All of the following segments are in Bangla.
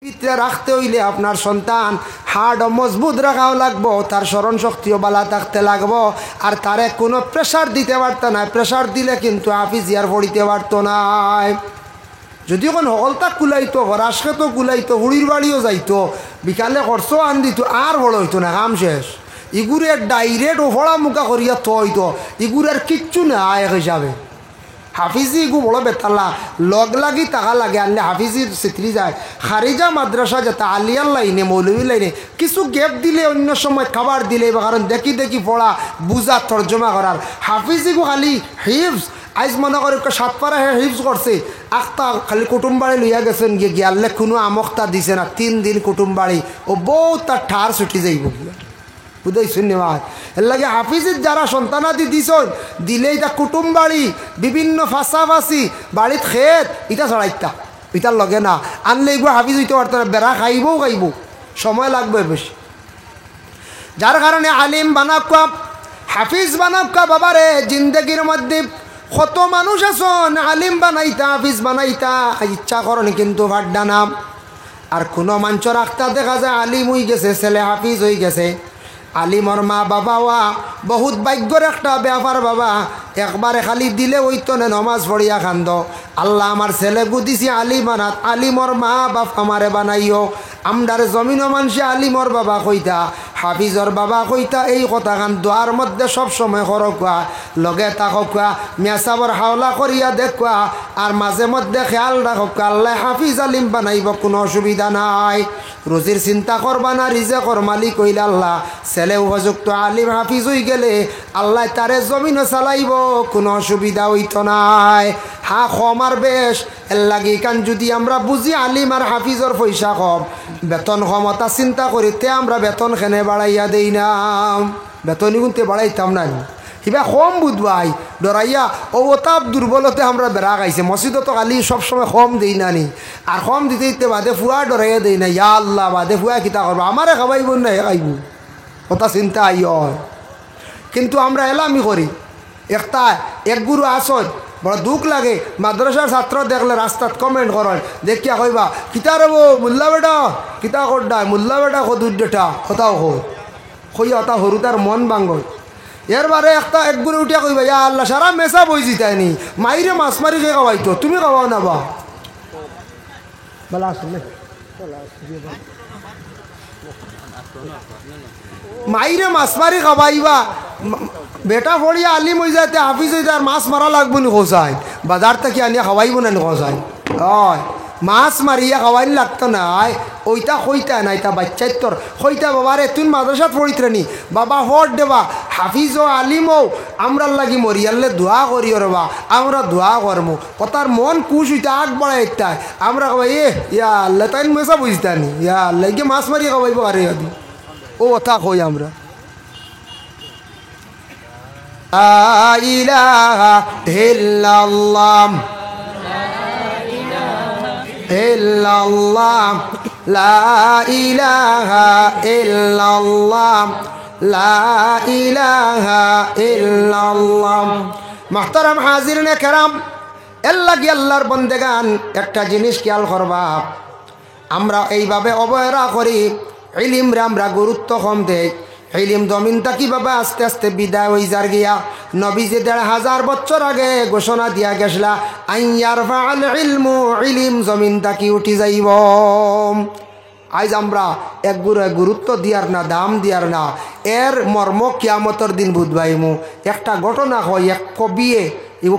ভিতরে রাখতে হইলে আপনার সন্তান হাড় মজবুত রাখাও লাগবো, তার স্মরণ শক্তিও বালা থাকতে লাগবো, আর তারে কোনো প্রেশার দিতে পারত না। প্রেশার দিলে কিন্তু হাফিজিয়ার পড়িতে পারত না। যদি এখন হলতা কুলাইতো, হরাসকে তো কুলাইতো, হুড়ির বাড়িও যাইতো, বিকালে খরচও আন দিত, আর বড় হইতো না, কাম শেষ। ইগুরের ডাইরেক্ট ওফড়া মুখা করিয়া তো হইতো, ইগুরের কিচ্ছু না এক হিসাবে। হাফিজি গু বড় বেতাল্লা লগ লাগি টাকা লাগে আনলে হাফিজির চিত্রি যায়। খারিজা মাদ্রাসা যেটা আলিয়ার লাইনে মৌলবী লাইনে কিছু গ্যাপ দিলে অন্য সময় খাবার দিলে, কারণ দেখি দেখি পড়া বুঝা তর্জমা করার। হাফিজি গু খালি হিফজ আইজ মনে করে 7 পারা হিফজ করছে, আখতা খালি কুটুমবাড়ি লইয়া গেছেন গিয়ে গিয়ালে কোনো আমক্তা দিছে না। 3 দিন কুটুমবাড়ি ও বউ তার ঠার ছুটি যাইব বুঝাইছেন নেওয়ার এর লাগে। হাফিজের যারা সন্তানাদি দিছন দিলে এটা কুটুম বাড়ি বিভিন্ন ফাঁসাফাঁসি বাড়িত খেত ইটা ছড়াইতা, ইটার লগে না আনলে এগুলো হাফিজ হইতে পারত না। বেড়া খাইবও সময় লাগবে বেশি। যার কারণে আলিম বানাকা হাফিজ বানাকা বাবারে জিন্দগির মধ্যে কত মানুষ আছেন আলিম বানাইতা হাফিজ বানাইতা ইচ্ছা করেন কিন্তু ভাড্ডা নাম। আর কোনো মাঞ্চ রাখতা দেখা যায় আলিম হয়ে গেছে, ছেলে হাফিজ হয়ে গেছে। আলিমর মা বাবাওয়া বহুত ভাগ্যর একটা ব্যাপার বাবা। একবারে খালি দিলে ওই তো নমাজ পড়িয়া কান্দ, আল্লাহ আমার ছেলে গুদিছি আলিম বানাত, আলিমর মা বাপ আমারে বানাইও। আমদার জমিন মানুষে আলিমর বাবা কইতা, হাফিজর বাবা কইতা, এই কথা খান দোয়ার মধ্যে সবসময় খরকা লগে তাকা মেসাবর হাওলা করিয়া দেখুয়া, আর মাঝে মধ্যে খেয়াল রাখা আল্লাহ হাফিজ আলিম বানাইব, কোনো অসুবিধা নাই। রুজির চিন্তা করবা না, রিজেকর মালিক হইলে আল্লাহ। ছেলে উপযুক্ত আলিম হাফিজ হয়ে গেলে আল্লাহ তারে জমিনও চালাইব, কোনো অসুবিধা হইত নাই। হা কম আর বেশ এর লাগে কান যদি আমরা বুঝি আলিম আর হাফিজর পয়সা কম, বেতন ক্ষমতা চিন্তা করিতে আমরা বেতন খেনে বাড়াইয়া দেই না, বেতনই কিন্তু বাড়াইতাম না। কিবা কম বুধবাই ডরাইয়া অবতাপ দুর্বলতে আমরা বেড়া খাইছে। মসজিদও তো খালি সবসময় কম দেই না নি, আর কম দিতে দিতে বাদে ফুয়া ডরাইয়া দেই না। ইয়া আল্লাহ বাদে ফুয়া কিতা করবো, আমারে খাবাইব না হে খাইব, কথা চিন্তা আই হয়। কিন্তু আমরা এলামি করি। একটা এক গুরু আসন বড় দুঃখ লাগে, মাদ্রাসার ছাত্র দেখলে রাস্তাত কমেন্ট করেন, দেখিয়া কইবা কিতা রবো মুল্লা বেটা কিতা করডা মুল্লা বেটা কদুর ডেটা কথাও কইয়া তা সরু তার মন বাঙ্গল। এরবারে একটা এক গুরু উঠিয়া কইবা ইয়া আল্লাহ সারা মেসা বই জিতায়নি, মাইরে মাছ মারি খেয়ে খাওয়াইতো, তুমি খাওয়াও না বা বলা আসলে মাইরে মাছ মারি খাওয়াইবা। বেটা ফড়িয়া আলিম হয়ে যাতে হাফিজ হয়ে যায়, মাছ মারা লাগবো নি খোঁজাই, বাজার থেকে আনিয়া খাওয়াইব না নি খোঁজাই। হয় মাছ মারিয়া খাওয়াইনি লাগতো না, ওইটা কইতা না, এটা বাচ্চাই তোর কইতা বাবারে তুই মাদ্রাসাত পড়িতে নি বাবা হট দেবা হাফিজ ও আলিম ও আমরার লাগি মরিয়ালে দোয়া করিও রবা, আমরা দোয়া করবো। কথার মন কুশ হইতা আগ বাড়াই ইত্যাই আমরা কবাই ইয়া আল্লাহ তাই মেসা বুঝতানি, ইয়া আল্লাহ গিয়ে মাছ মারিয়া খাওয়াইব আরে ও কথা কই আমরা। লা ইলাহা ইল্লাল্লাহ ইল্লাল্লাহ লা ইলাহা ইল্লাল্লাহ লা ইলাহা ইল্লাল্লাহ। মুহতারাম হাজিরিনে কেরাম, এর লাগি আল্লাহর বন্দেগান একটা জিনিস খেয়াল করবা, আমরা এইভাবে অবহেলা করি, ইলমরে আমরা গুরুত্ব কম দেই। ইলম জমিনটা কিভাবে আস্তে আস্তে বিদায় হয়ে যার গিয়া। নবীজি 1500 বছর আগে ঘোষণা দিয়া গেছলা আইয়ার ফাল ইলমু, ইলম জমিনটা কি উঠি যাইব। আজ আমরা এক গুরুত্ব দিয়ার না, দাম দিয়ার না। এর মর্ম কিয়ামতের দিন বুঝবাইমু। একটা ঘটনা হয়, এক কবিয়ে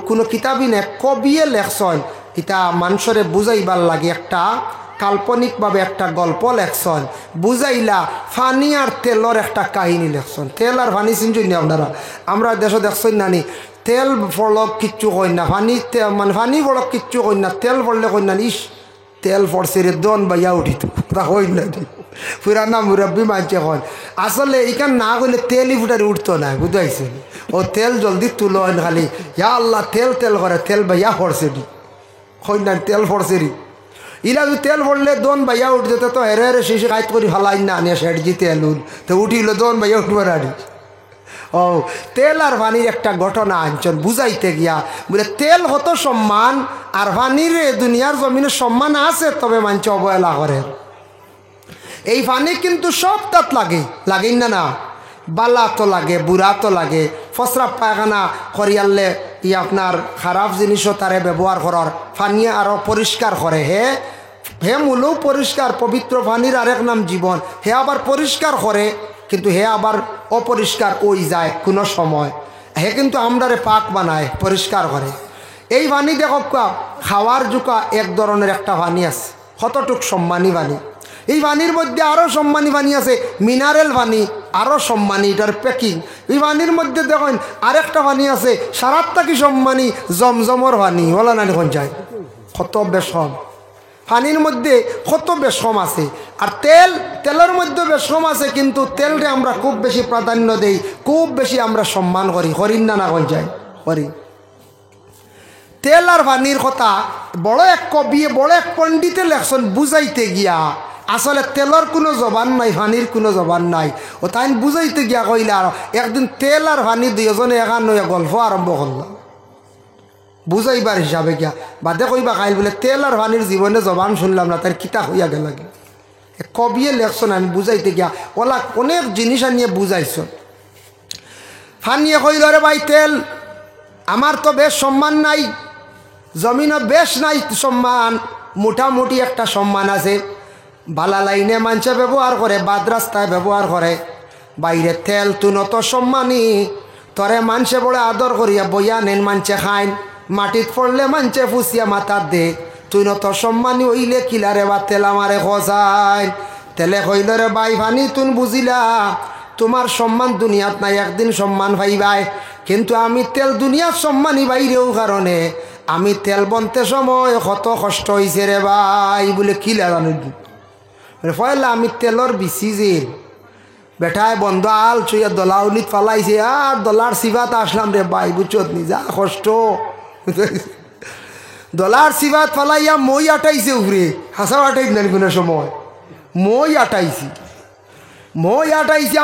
কোনো কিতাবই না, কবিয়ে লেখছন, এটা মানুষরে বুঝাইবার লাগে। একটা কাল্পনিকভাবে একটা গল্প লেখছন, বুঝাইলা ফানি আর তেলর একটা কাহিনী লেখছন। তেল আর ফানি চিনছেন না আপনারা? আমরা দেশে দেখছেন নানি তেল ফলক কিচ্ছু কই না, ফানি মানে ফানি ফলক কিচ্ছু কই না, তেল পড়লে কই না ইস তেল পড়ছে রে দন বাইয়া উঠিত তা কই না। পুরানা মুরব্বী মানছে কন আসলে এখান না কইলে তেলই ফুটারে উঠতো না, বুঝাইছে? ও তেল জলদি তুলো খালি ইয়া আল্লাহ তেল তেল করে তেল বাইয়া পড়ছে দি কই না তেল পড়ছে রি। ইলা যদি তেল পড়লে দন বাইয়া উঠ যেত তো হেরে হেরে শেষে কাজ করি ফালাই না আনিয়া সেটজি তেল তো উঠিল দন বাইয়া উঠবার আনি। ও তেল আর পানির একটা ঘটনা আনছেন বুঝাইতে গিয়া, বলে তেল কত সম্মান আর পানির দুনিয়ার জমিনে সম্মান আছে, তবে মানছে অবহেলা করে। এই পানি কিন্তু সব তাত লাগে, লাগেই না না? বালা তো লাগে, বুড়া তো লাগে, ফসরাপ পায়খানা করিয়ালে ই আপনার খারাপ জিনিসও তারে ব্যবহার করার পানি আরও পরিষ্কার করে। হে মূলও পরিষ্কার, পবিত্র পানির আরেক নাম জীবন। হে আবার পরিষ্কার করে, কিন্তু হে আবার অপরিষ্কার ওই যায় কোনো সময়। হে কিন্তু আমরারে পাক বানায়, পরিষ্কার করে। এই পানি দেখো খাওয়ার জুকা এক ধরনের একটা পানি আছে, কতটুক সম্মানী পানি। এই পানির মধ্যে আরও সম্মানী পানি আছে, মিনারেল পানি, আরও সম্মানী, এটার প্যাকিং। এই পানির মধ্যে দেখেন আরেকটা পানি আছে সারাতটা কি সম্মানী, জমজমর পানি, বলা না দেখুন যায় কত বেশম। পানির মধ্যে কত বেশম আছে। আর তেলের মধ্যে বেশম আছে, কিন্তু তেলরে আমরা খুব বেশি প্রাধান্য দেই, খুব বেশি আমরা সম্মান করি, হরিণ না কোন যায় হরি। তেল আর পানির কথা বড় এক কবি, বড় এক পণ্ডিতে লেখছেন বুঝাইতে গিয়া। আসলে তেলর কোনো জবান নাই, পানির কোনো জবান নাই। ও তাই বুঝাইতে গিয়া কইলে আর একদিন তেল আর পানি দুজনে এখান গল্প আরম্ভ করলাম বুঝাইবার হিসাবে গিয়া। বাদে কইবা খাইল বলে তেল আর পানির জীবনে জবান শুনলাম না, তার কিতা হইয়া গেল। কবিয়ে লেখছেন আমি বুঝাইতে গিয়া, ওলা অনেক জিনিস আনিয়ে বুঝাইছ। ফানিয়ে কইল রে ভাই তেল আমার তো বেশ সম্মান নাই, জমিনও বেশ নাই সম্মান, মোটামুটি একটা সম্মান আছে। বালা লাইনে মানুষে ব্যবহার করে, বাদ রাস্তায় ব্যবহার করে। বাইরে তেল তুই নত সম্মানী, তরে মানুষে বড় আদর করিয়া বইয়া নেন, মানুষে খাইন। মাটিত পড়লে মানুষে ফুসিয়া মাথার দে, তুই নত সম্মানী হইলে কিলারে বা তেল আমারে খসাইন। তেলে কইল রে বাই ভানি তুন বুঝিলা তোমার সম্মান দুনিয়াত নাই, একদিন সম্মান পাইবাই। কিন্তু আমি তেল দুনিয়ার সম্মানী বাইরেও, কারণে আমি তেল বনতে সময় কত কষ্ট হয়েছে রে ভাই বলে কিলা জানো পয়লা আমি তেলর বিচি যে বেটায় বন্ধ আল চুইয়া দলাউলিত ফালাইছে, আর দলার সিবাত আসলাম রে ভাই বুঝত নি যা কষ্ট। দলার সিবাত ফালাইয়া মই আটাইছে উপরে, হাসা আটাই না কোনো সময় মই আটাইছি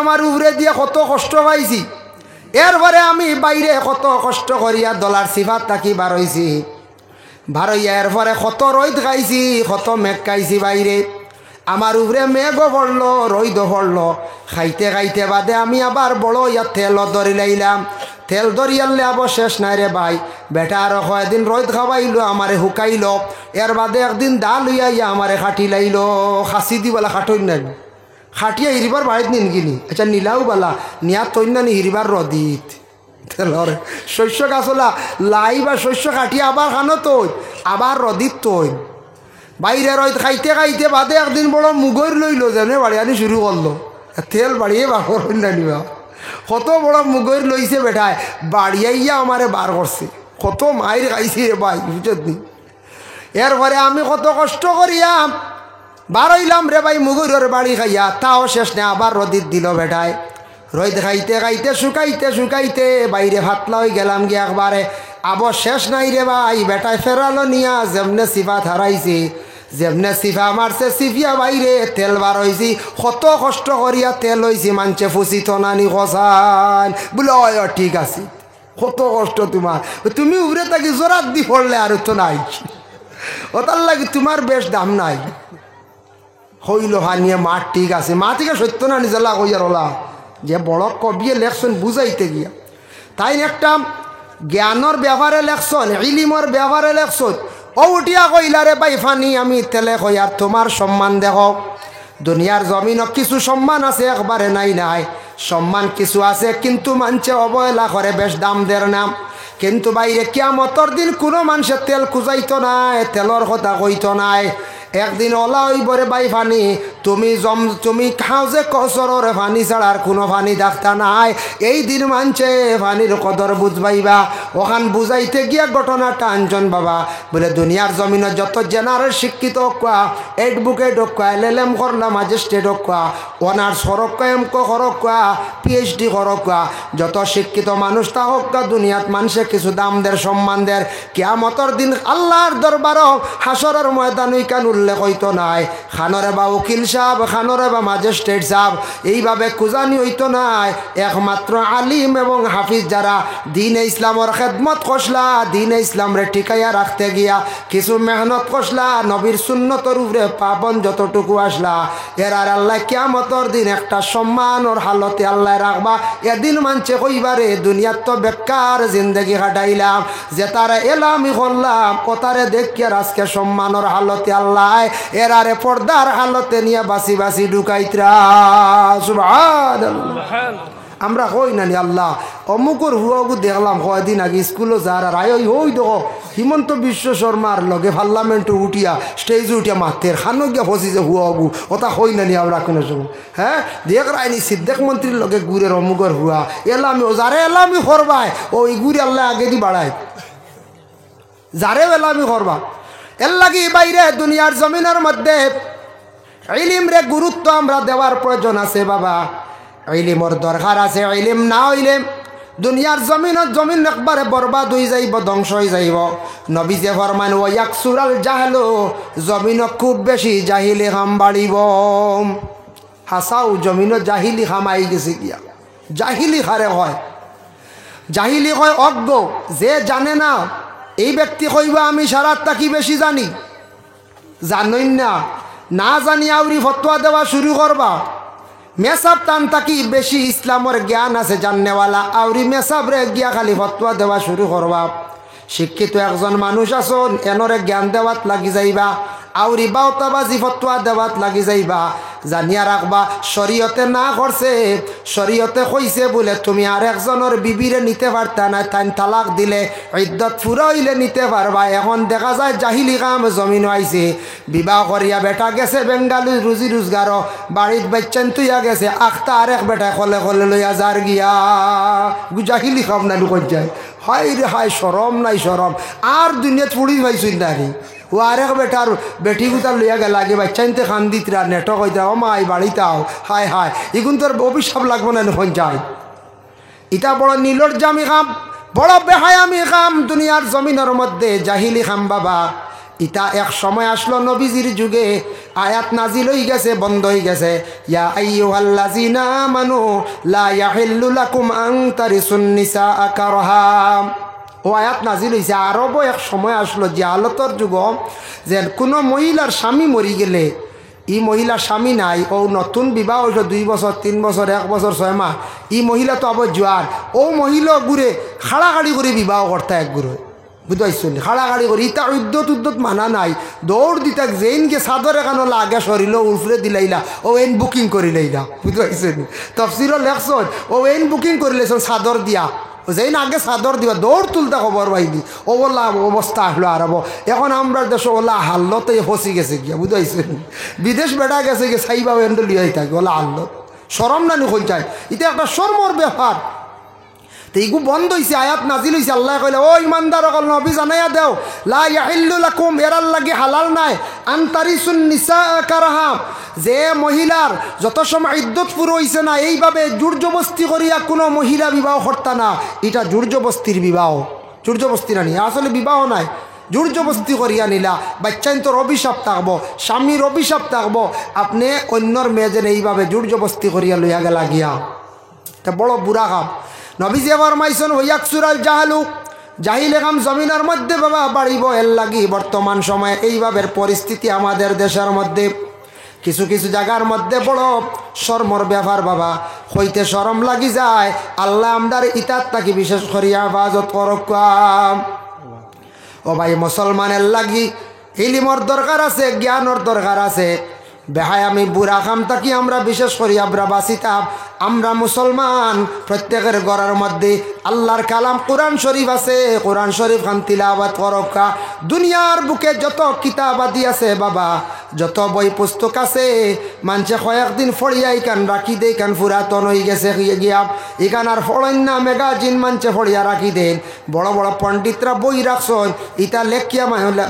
আমার উপরে দিয়ে কত কষ্ট পাইছি। এরপরে আমি বাইরে কত কষ্ট করিয়া দলার সিবাত থাকি বারইছি, বারইয়া এরপরে কত রইদ খাইছি, কত মেঘ খাইছি বাইরে। আমার উপরে মেঘও পড়লো, রইদও পড়লো, খাইতে খাইতে বাদে আমি আবার বড় ইয়া তেল ধরি লাইলাম। তেল ধরিয়ালে আবার শেষ নাই রে ভাই, বেটা আরো কয়েকদিন রইদ খাওয়াইলো, আমারে শুকাইল। এর বাদে একদিন ডাল হইয়া ইয়া আমারে খাটি লাইলো, খাসি দি বলা খাটই নাই, খাটিয়া হিরিবার বাড়িত নিন কিনি। আচ্ছা নিলাও বালা নিয়া তৈন না নি হিরিবার রদিত তেলর শস্য গাছলা লাই বা শস্য কাটিয়া আবার খানো তৈ, আবার রদিত তৈ। বাইরে রইত খাইতে খাইতে বাদে একদিন বড় মুগর লইল, যেনে বাড়িয়ানি শুরু করলো, তেল বাড়িয়ে বার করেন না নিবা। কত বড় মুগর লইছে বেটায়, বাড়িয়াইয়া আমারে বার করছে, কত মায়ের খাইছি রে ভাই বুঝত নি। এরপরে আমি কত কষ্ট করিয়া বার হইলাম রে ভাই মুগরের বাড়ি খাইয়া, তাও শেষ নেই, আবার রদিত দিল বেটায়। রইদ খাইতে খাইতে শুকাইতে শুকাইতে বাইরে ভাতলা হয়ে গেলাম গিয়ে একবারে, আবার শেষ নাই রে ভাই। বেটায় ফেরালো নিয়া যেমনে সিফা হারাইছে, যেমনে সিফা মারছে সিফিয়া বাইরে তেল বার হয়েছি, কত কষ্ট করিয়া তেল হয়েছি, মানছে ফুসিত নানি কষান বলে অয় ঠিক আছে। কত কষ্ট তোমার, তুমি উড়ে থাকি জোরাত দি পড়লে আর তো নাই, ওটার লাগে তোমার বেশ দাম নাই। হইল হানিয়ে মাঠ ঠিক আছে, মা থেকে সত্য না নিজেলা কইয়ার ওলা যে বড় কবিয়ে লেখছেন বুঝাইতে গিয়া। তাই একটা জ্ঞানর ব্যাপারে লেখছন, ইলিমর ব্যাপারে লেখছন। ও উঠিয়া কইলা রে ভাই ফানি আমি তেলে কইয়ার তোমার সম্মান দেখো, দুনিয়ার জমিনও কিছু সম্মান আছে, একবারে নাই নাই সম্মান কিছু আছে, কিন্তু মানছে অবহেলা করে, বেশ দাম দের নাম। কিন্তু বাইরে কিয়ামতর দিন কোনো মানুষের তেল খুঁজাইতো নাই, তেলর কথা কইতো নাই। একদিন ওলা হইবরে বাই ফানি, তুমি খাও যে কসরের ফানি ছাড়া আর কোনো ফানি দেখতা নাই। এই দিন মানছে ফানির কদর বুঝবাইবা। ওখান বুঝাইতে গিয়া ঘটনাটা আনজন বাবা বলে দুনিয়ার জমিনে যত জেনারেল শিক্ষিত কোয়া, এডভোকেট কোয়া, LLM করলা, ম্যাজিস্ট্রেট কোয়া, অনার্স করক কোয়া, এমকো করক কোয়া, PhD করক কোয়া, যত শিক্ষিত মানুষ তা হোক দুনিয়াত মানুষে কিছু দাম দের, সম্মান দের। কিয়ামতর দিন আল্লাহর দরবার হাসরের ময়দান উইকান উল্লেখ হইতো নাই। খানরে বা উকিল সাহেব খানরে বা ম্যাজিস্ট্রেট সাহেব এইভাবে কুজানি হইতো নাই। একমাত্র আলিম এবং হাফিজ যারা দিন ইসলামের খেদমত করলা, দিন ইসলামরে টিকাইয়া রাখতে গিয়া কিছু মেহনত করলা, নবীর সুন্নতর উপরে পাবন যতটুকু আসলা, এরার আল্লাহ কিয়ামতর দিন একটা সম্মানর হালতে আল্লাহ রাখবা। এদিন মানছে কইবারে দুনিয়ার তো বেকার জিন্দগি কাটাইলাম, যে তারা এলামি করলাম কোথারে দেখিয়া আজকে সম্মানর হালতে আল্লাহ এরারে পর্দার হালতে নিয়ে বাসি বাসি ঢুকাইত্রা। সুবহানাল্লাহ। আমরা কই নানি আল্লাহ অমুকর হুয়াগু দেখলাম কয়দিন আগে স্কুলে যার আর আয় ওই দেখো হিমন্ত বিশ্ব শর্মার লগে পার্লামেন্টে উঠিয়া স্টেজে উঠিয়া মাতের খানো গিয়া ফসিছে হুয়াগু ওটা কই নানি আমরা কোনো সময়। হ্যাঁ দেখ রায়নি সিদ্দেক মন্ত্রীর লগে গুড়ের অমুকর হুয়া এলামি ও যারে এলামি করবায় ওই গুড়ি আল্লাহ আগে দি বাড়ায়, যারেও এলামি করবা এর লাগি বাইরে দুনিয়ার জমিনের মধ্যে ইলম রে গুরুত্ব আমরা দেওয়ার প্রয়োজন আছে বাবা। ইলিমর দরকার আছে। ইলিম না হইলে দুনিয়ার জমিন একবারে বরবাদ হয়ে যাইব, ধ্বংস হয়ে যাইব। নবী যে ফরমান ও ইয়াকসুরাল জাহলো, জমিন খুব বেশি জাহিলি খাম বাড়িব। হাসাও জমিন জাহিলি খামাই গেছে গিয়া। জাহিলি খারে হয়, জাহিলি হয় অজ্ঞ, যে জানে না এই ব্যক্তি কইবা আমি সারাটা কি বেশি জানি, জানই না, না জানি আউরি ফতোয়া দেওয়া শুরু করবা। মেসাব টান তাকি বেশি ইসলামের জ্ঞান আছে জাননেওয়ালা, আউরি মেসাব রে গিয়া খালি ফতোয়া দেওয়া শুরু করবা। শিক্ষিত একজন মানুষ আসন এনরে জ্ঞান দেওয়াত লাগি যাইবা, আউরি বাউতাবাজি ফতোয়া দেওয়াত লাগি যাইবা। জানিয়া রাখবা শরীয়তে না করছে, শরীয়তে কইছে বলে তুমি আর একজনের বিবিরে নিতে পারতা না, তাই তালাক দিলে ইদ্যত ফুরা হইলে নিতে পারবা। এখন দেখা যায় জাহিলি কাম জমিন আইছে, বিবাহ করিয়া বেটা গেছে বেঙ্গালু রুজি রোজগার, বাড়িত বাচ্চান তুইয়া গেছে আখতা আরেক বেটা কলে কলে লইয়া যার গিয়া জাহিলি কাম না লুক যায়। হাই রে হাই সরম নাই সরম, আর দুনিয়াত পুড়ি পাইছই নাকি ও আরেক বেটার বেটি গুতার লইয়া গেল আগে বাচ্চাইতে খান দিতরা নেটক হইতা ও মা এই বাড়িতাও হায় হায় এগুন তোর অভিশাপ লাগবো না এখন যায়। ইটা বড় নীলজ্জামি খাম, বড় বেহায়ামি খাম দুনিয়ার জমিনের মধ্যে জাহিলি খাম বাবা। ইটা এক সময় আসলো নবীজির যুগে, আয়াত নাজিল হয়ে গেছে, বন্ধ হয়ে গেছে। ইয়া আইয়ুহাল্লাযিনা আমানু লা ইয়াহিল্লু লাকুম আন তারিসুন নিসা কারহা। ও আয়াত নাজিল হয়েছে। আরবও এক সময় আসলো যে হালতর যুগ, যে কোনো মহিলার স্বামী মরি গেলে ই মহিলার স্বামী নাই, ও নতুন বিবাহ হইল 2 বছর 3 বছর 1 বছর 6 মাস, ই মহিলা তো আবার জোয়ার, ও মহিলা ঘুরে খাড়াখাড়ি করে বিবাহ করতে এক ঘুরে বুঝতে খাড়াখাড়ি করি। ইতা উদ্যত মানা নাই, দৌড় দিতাক যেইনকে চাদর এখানো লাগে সরিল উফরে দিলাইলা ও এন বুকিং করে লাইলা বুঝতে পারছেন। তফসিরও লেখছন ও এন বুকিং করে লাইছেন চাদর দিয়া, যেই না আগে চাদর দিবা দৌড় তুলতে খবর পাইনি ও বললাম অবস্থা আসলো আরব। এখন আমরা দেশ ওলা হাল্লতে ফসি গেছে গিয়া বুঝতে পারছেন। বিদেশ বেড়া গেছে গিয়ে সাইবা এন্ড লিয়াই থাকে ওলা হাল্লত, সরম না নি হয়ে যায়। এটা একটা শর্মর ব্যাপার। তো এইগু বন্ধ হয়েছে, আয়াত নাজিল হয়েছে। আল্লাহ কইলে ও ইমানদার অকল নবী জানাইয়া দেও লা ইয়াহিল্লু লাকুম, এরার লাগে হালাল নাই আন তারিসুন নিসা কারহা, যে মহিলার যত সময় ইদ্যত পুরো হইছে না এইভাবে জোর জবস্তি করিয়া কোনো মহিলা বিবাহ করতা না। এটা জোর জবস্তির বিবাহ, জোর জবস্তি না নিয়ে আসলে বিবাহ নাই, জোর জবস্তি করিয়া নিলা। বাচ্চাইন তোর অভিশাপ থাকবো, স্বামীর অভিশাপ থাকবো, আপনি অন্যর মেয়েদের এইভাবে জোর জবস্তি করিয়া লইয়া গেলা গিয়া, এটা বড় বুড়া কাম। নবীজি ফরমাইছেন ওয়াকসুরাল জাহালু, জাহিলে কাম জমিনের মধ্যে বাবা বাড়িব। এর লাগি বর্তমান সময়ে এইভাবে পরিস্থিতি আমাদের দেশের মধ্যে কিছু কিছু জায়গার মধ্যে বড় শর্মর ব্যাপার বাবা, হইতে শরম লাগি যায়। আল্লাহ আমদার ইতাত তাকে বিশেষ করিয়া হেফাজত করক। ও ভাই মুসলমানের লাগি ইলিমর দরকার আছে, জ্ঞানর দরকার আছে। বেহাই আমি বুড়া খাম থাকি আমরা বিশেষ করি আমরা বাঁচিতাম। আমরা মুসলমান প্রত্যেকের ঘরের মধ্যে আল্লাহর কালাম কোরআন শরীফ আছে, কোরআন শরীফ খান তিলাওয়াত করকা। দুনিয়ার বুকে যত কিতাবাদি আছে বাবা, যত বই পুস্তক আছে, মানুষে কয়েকদিন ফড়িয়া ইকান রাখি দে, ইকান পুরাতন হয়ে গেছে গিয়া ইকান আর ফড়েন না, মেগাজিন মানুষে ফড়িয়া রাখি দেন। বড় বড় পণ্ডিতরা বই রাখছেন, ইটা লেখিয়া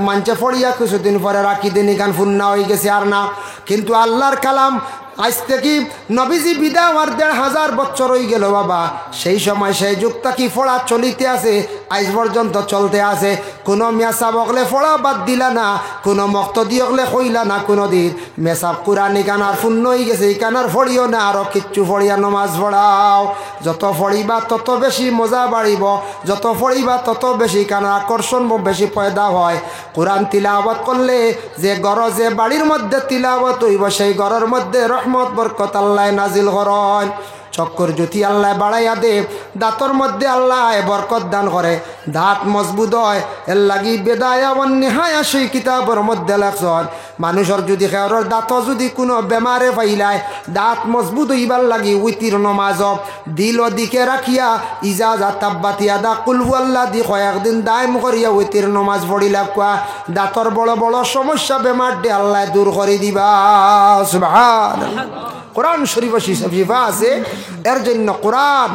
মানুষে ফড়িয়া কিছুদিন পরে রাখি দেন, ইকান ফুন্না হয়ে গেছে আর না। কিন্তু আল্লাহর কালাম আজ থেকে নবীজি বিদায় হওয়ার ১,৫০০ বছর হয়ে গেল বাবা। সেই সময় সেই যুগটা কি ফোড়া চলিতে আছে, আজ পর্যন্ত চলতে আছে। কোনো মেসাব হকলে ফোড়া বাদ দিলা না, কোনো মক্তদি হকলে কইলা না কোনো দিন মেসাব কুরানি কানার শূন্য হয়ে গেছে, এই কানার ফড়িও না, আরও কিচ্ছু ফড়িয়া নমাজ পড়াও। যত ফড়িবা তত বেশি মজা বাড়িব, যত ফড়িবা তত বেশি কানার আকর্ষণ বেশি পয়দা হয়। কোরআন তিলাওয়াত করলে যে ঘর যে বাড়ির মধ্যে তিলাওয়াত হইব সেই ঘরের মধ্যে রহমত বরকত আল্লাহ নাজিল করেন। চক্কর জ্যোতি আল্লাহ বাড়াইয়া দে, দাঁতর মধ্যে আল্লাহ বরকত দান করে, দাঁত মজবুত হয়। এর লাগি বেদায়া নেহায়া সেই কিতাবের মধ্যে লেখছেন মানুষের যদি খেয়ার দাঁত যদি কোনো বেমারে পাইলায় দাঁত মজবুত হইবার লাগি উইতির নমাজ দিল দিকে রাখিয়া ইজাজা তাব্বাতিয়া দা কুলহু আল্লাহ দি কয়েকদিন দায়ম করিয়া উইতির নমাজ পড়িলা কোয়া দাঁতর বড় বড় সমস্যা বেমার দে আল্লাহ দূর করে দিবা। সুবহানাল্লাহ। কোরআন শরীফ শিফা আছে, এর জন্য কোরআন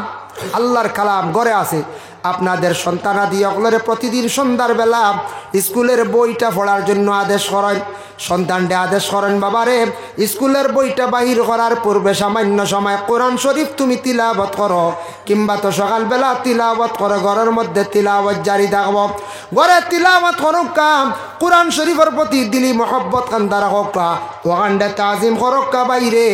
আল্লাহর কালাম গড়ে আছে। আপনাদের সন্তানাদি অকলরে প্রতিদিন সন্ধ্যার বেলা স্কুলের বইটা পড়ার জন্য আদেশ করেন। সন্তানকে আদেশ করেন বাবারে স্কুলের বইটা বাহির করার পূর্বে সামান্য সময় কোরআন শরীফ তুমি তিলাওয়াত করো, কিংবা তো সকালবেলা তিলাওয়াত করো, ঘরের মধ্যে তিলাওয়াত জারি থাকব। ঘরে তিলাওয়াত করুক কাম কোরআন শরীফের প্রতি দিলি মহব্বত কান্দা রাখক, ওখানটা তাজিম করক কা বাইরে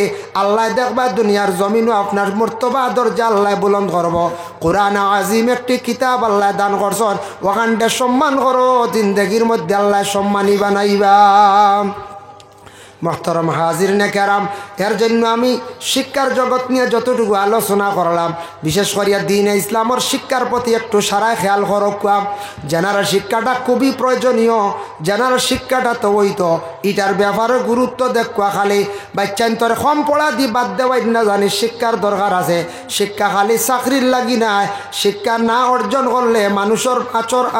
আল্লাহ দেখবা দুনিয়ার জমিনও আপনার মর্তবা দরজা আল্লাহ বুলন্দ করব। কোরআন আজিম একটি কিতাব আল্লাহ দান করছেন, ওখানটা সম্মান করো, জিন্দেগির মধ্যে আল্লাহ সম্মানী বানাইবা। মোহতরম হাজিরিনে কেরাম, এর জন্য আমি শিক্ষার জগৎ নিয়ে যতটুকু আলোচনা করলাম, বিশেষ করিয়া দ্বীনে ইসলামের শিক্ষার প্রতি একটু সারায় খেয়াল করকাম। জেনার শিক্ষাটা খুবই প্রয়োজনীয়, জেনার শিক্ষাটা তো ওই তো এটার ব্যাপারে গুরুত্ব দেখুয়া। খালি বাচ্চান তোর কম পড়া দি বাদ দেওয়াই না জানি শিক্ষার দরকার আছে। শিক্ষা খালি চাকরির লাগি নাই, শিক্ষা না অর্জন করলে মানুষের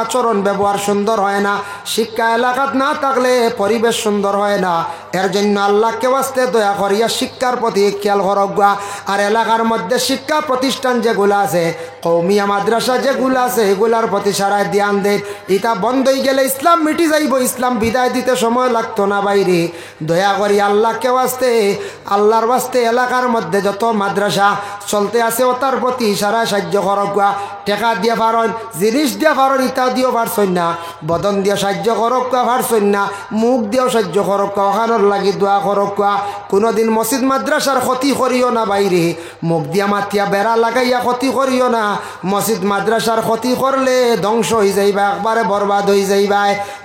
আচরণ ব্যবহার সুন্দর হয় না, শিক্ষা এলাকাত না থাকলে পরিবেশ সুন্দর হয় না। এর জন্য আল্লাহকে বাস্তে দয়া করিয়া শিক্ষার প্রতি খেয়াল করবা। আর এলাকার মধ্যে শিক্ষা প্রতিষ্ঠান যেগুলো আছে, কৌমিয়া মাদ্রাসা যেগুলো আছে, এগুলার প্রতি সারায় ধ্যান দেন। এটা বন্ধ হয়ে গেলে ইসলাম মিটি যাইব, ইসলাম বিদায় দিতে সময় লাগতো না বাইরে। দয়া করি আল্লাহকে বাস্তে আল্লাহর বাস্তে এলাকার মধ্যে যত মাদ্রাসা চলতে আছে ওটার প্রতি সারায় সাহায্য করবা। টেকা দিয়ে পারেন, জিনিস দিয়ে পারেন, ইটা দিয়েও পারছেন না, বদন দিয়ে সাহায্য করকা পারছেন না, মুখ দিয়েও সাহায্য করকা, ওখানোর লাগি দোয়া করকা। কোনোদিন মসজিদ মাদ্রাসার ক্ষতি করিও না বাইরে, মুখ দিয়া মাতিয়া বেড়া লাগাইয়া ক্ষতি করিও না। মসজিদ মাদ্রাসার ক্ষতি করলে ধ্বংস হয়ে যাইবা, একবারে বরবাদ হয়ে যাইবা।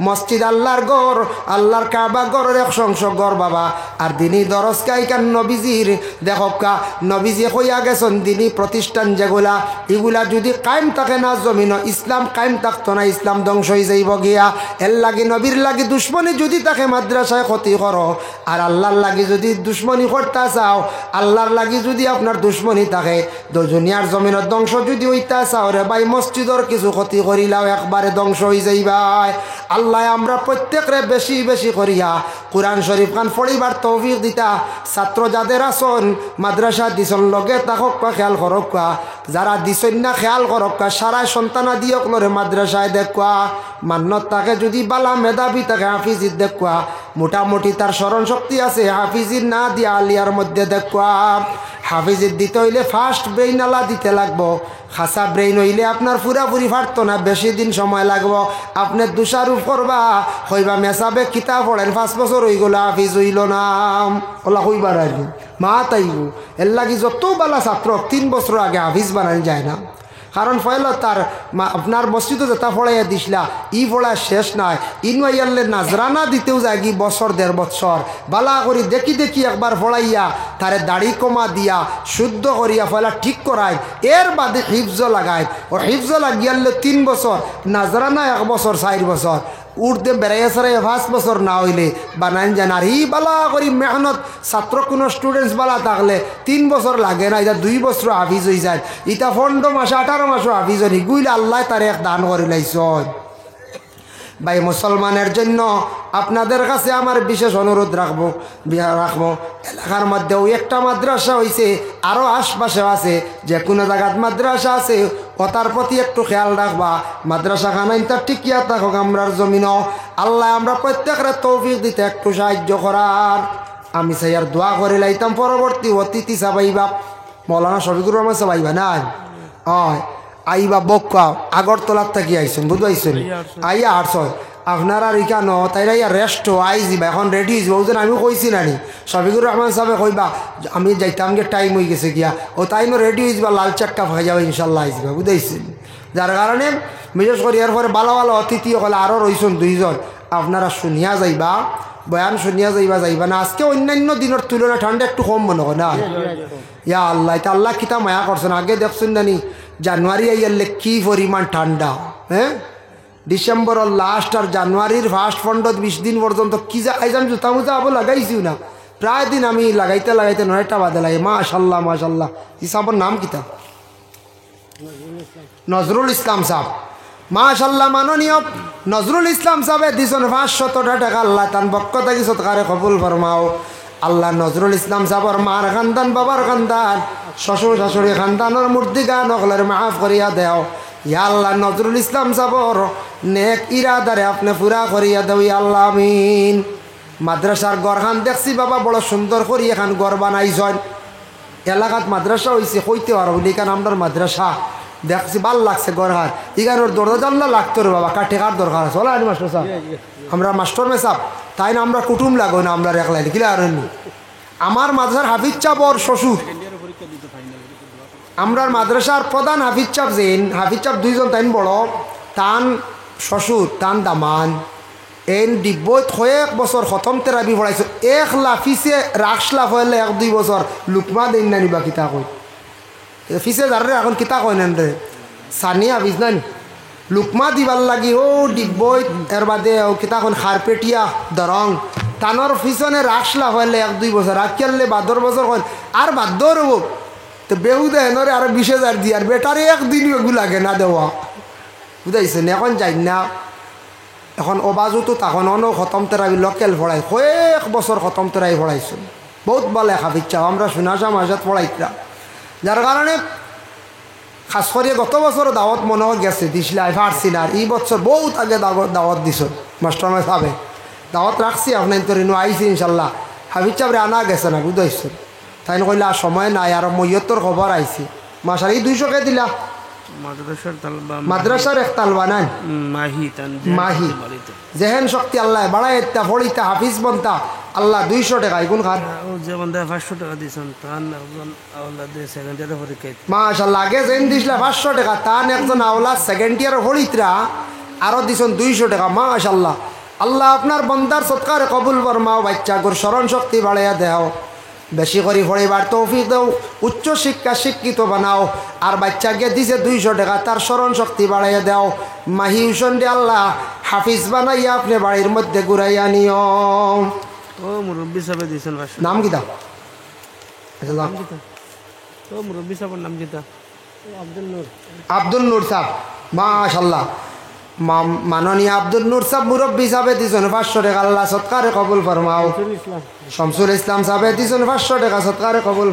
মসজিদ আল্লাহর ঘর, আল্লাহর কাবা ঘরের এক অংশ ঘর বাবা। আর দিনই দরজকাই কান নবীজির দেখকা, নবীজি কইয়া গেছেন দিনই প্রতিষ্ঠান যেগুলা এগুলা যদি কায়েম থাকে না জমিন, ইসলাম কায়েম থাকতো না, ইসলাম ধ্বংস হয়ে যাইব গিয়া। এর লাগি নবীর লাগি দুশ্মনী যদি তাকে মাদ্রাসায় ক্ষতি করো, আর আল্লাহর লাগি যদি দুশ্মনী করতে চাও, আল্লাহর লাগি যদি আপনার দুশ্মনী থাকে, দুনিয়ার জমিনের ধ্বংস যদি হইতে চাও রে ভাই, মসজিদর কিছু ক্ষতি করিলাও একবারে ধ্বংস হয়ে যাইবাই। আল্লাহ আমরা প্রত্যেকরে বেশি বেশি করিয়া কোরআন শরীফ খান পড়িবার তৌফিক দিতা। ছাত্র যাদের আসন মাদ্রাসা দিছন লগে তাকক খেয়াল করকা, যারা দিছন না খেয়াল করকা, সারা সন্তানা দিয়ক লরে মাদ্রাসায় দেখুয়া। মান্নত তাকে যদি বালা মেধাবী তাকে হাফিজির দেখুয়া, মোটামুটি তার স্মরণ শক্তি আছে, হাফিজির না দিয়া আলিয়ার মধ্যে দেখুয়া। হাফিজির দিতে হইলে ফার্স্ট ব্রেইন আলা দিতে লাগবো, খাসা ব্রেইন হইলে আপনার পুরাপুরি ফাটতো না, বেশি দিন সময় লাগবো। আপনি দোষারোপ করবা, হইবা মেসাবে কিতাব পড়েন 5 বছর হয়ে গেল হাফিজ হইল না, ওলা হইবার আর কি মা তাইব। এর লাগি যত বালা ছাত্র 3 বছর আগে হাফিজ বানানো যায় না, কারণ পয়লা তার আপনার মসজিদে যেটা পড়াইয়া দিছিলা ই পড়া শেষ নাই, ইনওয়াইয়ারলে নাজরানা দিতেও যায় কি বছর 1.5 বছর বালা করি দেখি দেখি একবার পড়াইয়া তারে দাড়ি কমা দিয়া শুদ্ধ করিয়া পয়লা ঠিক করায়, এর বাদে হিফজ লাগায়। ও হিফজ লাগিয়ালে 3 বছর, নাজরানা 1 বছর 4 বছর, উঠতে বেড়াইয়া সারাইয়া 5 বছর না হইলে বানাইন যান। আর ই বালা করি মেহনত ছাত্র কোনো স্টুডেন্টস বালা থাকলে 3 বছর লাগে না, এটা 2 বছর হাফিজ হয়ে যায়। ইটা 15 মাসে 18 মাসও হাফিজ হই গুইলে আল্লাহ তার এক দান করে লাইছ। ভাই মুসলমানের জন্য আপনাদের কাছে আমার বিশেষ অনুরোধ রাখবো এলাকার মধ্যেও একটা মাদ্রাসা হয়েছে, আরও আশপাশেও আছে, যে কোনো জায়গাত মাদ্রাসা আছে কথার প্রতি একটু খেয়াল রাখবা। মাদ্রাসা খানাইন তার টিকিয়া থাকুক আমরার জমিনও। আল্লাহ আমরা প্রত্যেকের তৌফিক দিতে একটু সাহায্য করার। আমি সাইয়ার দোয়া করে লাইতাম পরবর্তী অতিথি সাবাইবা মৌলানা শফিকুর রহমান সাবাইবা না আইবা বক্কা আগরতলার থাকি আইসেন বুঝতে পাইছেন আইয়া 800 আপনার আর ইকা ন তাইরা ইয়া রেস্ট আই যাবা এখন রেডি হয়ে যাবো আমিও কইছি নানি শফিকুর রহমান সাহেব কইবা আমি যাইতাম গে টাইম হয়ে গেছে গিয়া ও তাইনও রেডি হয়ে যাবা লাল চাক্কা ফাই যাবে ইনশাল্লাহ আই যাবা বুঝাইছেন যার কারণে বিশেষ করে এর পরে ভালো ভালো অতিথি হলে আরও রয়েছেন 2 জন আপনারা শুনিয়া যাইবা বয়ান শুনিয়া যাইবা না আজকে অন্যান্য দিনের তুলনায় ঠান্ডা একটু কম মনে হয় না ইয়া আল্লাহ এটা আল্লাহ কিতা মায়া করছেন আগে দেখছেন জানি জানুয়ারি আইয়ালে কি পরিমাণ ঠান্ডা হ্যাঁ ডিসেম্বরের লাস্ট আর জানুয়ারির ফার্স্ট 15-20 দিন পর্যন্ত কি যা আইজাম জুতা মুজা আবো লাগাইছিও না প্রায় দিন আমি লাগাইতে 9টা বাদে লাগে মাশাল্লাহ ই সাহেবের নাম কিতা নজরুল ইসলাম সাহেব মাশাল্লাহ মাননীয় নজরুল ইসলাম সাহেব দিছেন 500 টাকা আল্লাহ তান বক্ক থাকি সৎকারে কবুল ফরমাও আল্লাহ নজরুল ইসলাম সাহেবর মার খানদান বাবার খানদান শ্বশুর শাশুড়ি খানদানের মূর্তি গান অকলের মাফ করিয়া দেও ইয়া আল্লাহ নজরুল ইসলাম সাহেবর নেক ইরাদারে আপনি পুরা করিয়া দেও ইয়া আল্লাহ আমিন মাদ্রাসার গড়খান দেখছি বাবা বড় সুন্দর করি এখান গড় বানাইছেন এলাকাত মাদ্রাসা হয়েছে কইতে পারো বলি এখান আপনার মাদ্রাসা দেখছি ভাল লাগছে গড়হার এখানোর দরজা জানলা লাগতো রে বাবা কাঠেকার দরকার আছে ওলা মাস্টার সাহেব আমরা মাস্টার মেসাব তাই না আমরা কুটুম লাগো না আমরা একলাই কিলা আর আমার মাদ্রাসার হাফিজ চাপর শ্বশুর আমরা মাদ্রাসার প্রধান হাফিজ চাপ যেন হাফিজ চাপ 2 জন তাইন বড় তান শ্বশুর তান দামান এন ডিব্বত কয়েক বছর খতম তেরাবি পড়াইছো 1 লাফিসে রাখলা হইলে 1-2 বছর লুকমা দেন না নিবা কিতা কই ফিসে যারে এখন কিতা কয় নেন রে সানিয়া বিজনান লুকমা দিবার লাগি ও ডিব্বই এর বাদে ও কিতা কোন খারপেটিয়া দরং তানোর পিছনে রাখলা হইলে 1-2 বছর রাখলে 12 বছর কন আর 12 রব তো বেহু দেনরে আর 20,000 দি আর বেটারে একদিন এগু লাগে না দেওয়া বুঝাইছেন এখন যাই না এখন অবাজু তো তখন অন খতম তেরাবি লোকেল পড়াই কয়েক বছর খতম তেরাই পড়াইছো বহুত ভালো হাফিজ চাও আমরা শুনাশা মাসাত পড়াইতরা যার কারণে খাস করে গত বছর দাওয়াত মনে গেছে দিসলাই পারছি না আর এই বছর বহুত আগে দাওয়াত দিছ মাস্টার সাহেব দাওয়াত রাখছি আপনার তো রেনু আইসি ইনশাল্লাহ হাফিজ সাহেব আনা গেছে না বুঝাইছ তাই কইলে আর সময় নাই আর মৈয়তর খবর আইসি মাসার এই 200 কে দিলা মাদ্রাসার এক তালবা নাই মাহি যেহেন শক্তি আল্লাহ বাড়াই একটা ফড়িতা হাফিজ বনতা আল্লাহ 200 টাকা কোন খান যে বন্ধা 500 টাকা দিছেন তান একজন আওলাদ দিয়ে সেকেন্ড ইয়ারে পরীক্ষা মাশাআল্লাহ আগে যেন দিছলা 500 টাকা তান একজন আওলাদ সেকেন্ড ইয়ার পড়িতরা আরো দিছেন 200 টাকা মাশাআল্লাহ আল্লাহ আপনার বন্দার সৎকারে কবুল ফরমাও বাচ্চা গোর স্মরণ শক্তি বাড়াইয়া দেও বেশি করে পড়িবার তৌফিক দাও উচ্চ শিক্ষা শিক্ষিত বানাও আর বাচ্চাকে দিছে 200 টাকা তার স্মরণ শক্তি বাড়াইয়া দাও মাহি হুসেন দে আল্লাহ হাফিজ বানাইয়া আপনি বাড়ির মধ্যে ঘুরাইয়া নিও ও মুরব্বী সাহেব দিছেন নাম কি দা ও মুরব্বী সাহেবের নাম কিতা আব্দুল নূর সাহেব মাশাআল্লাহ মাননীয় আব্দুল নূর সাহেব মুরব্বী সাহেব দিছেন 500 টাকা আল্লাহ সৎকারে কবুল ফরমাও শামসুল ইসলাম সাহেব দিছেন 500 টাকা সৎকারে কবুল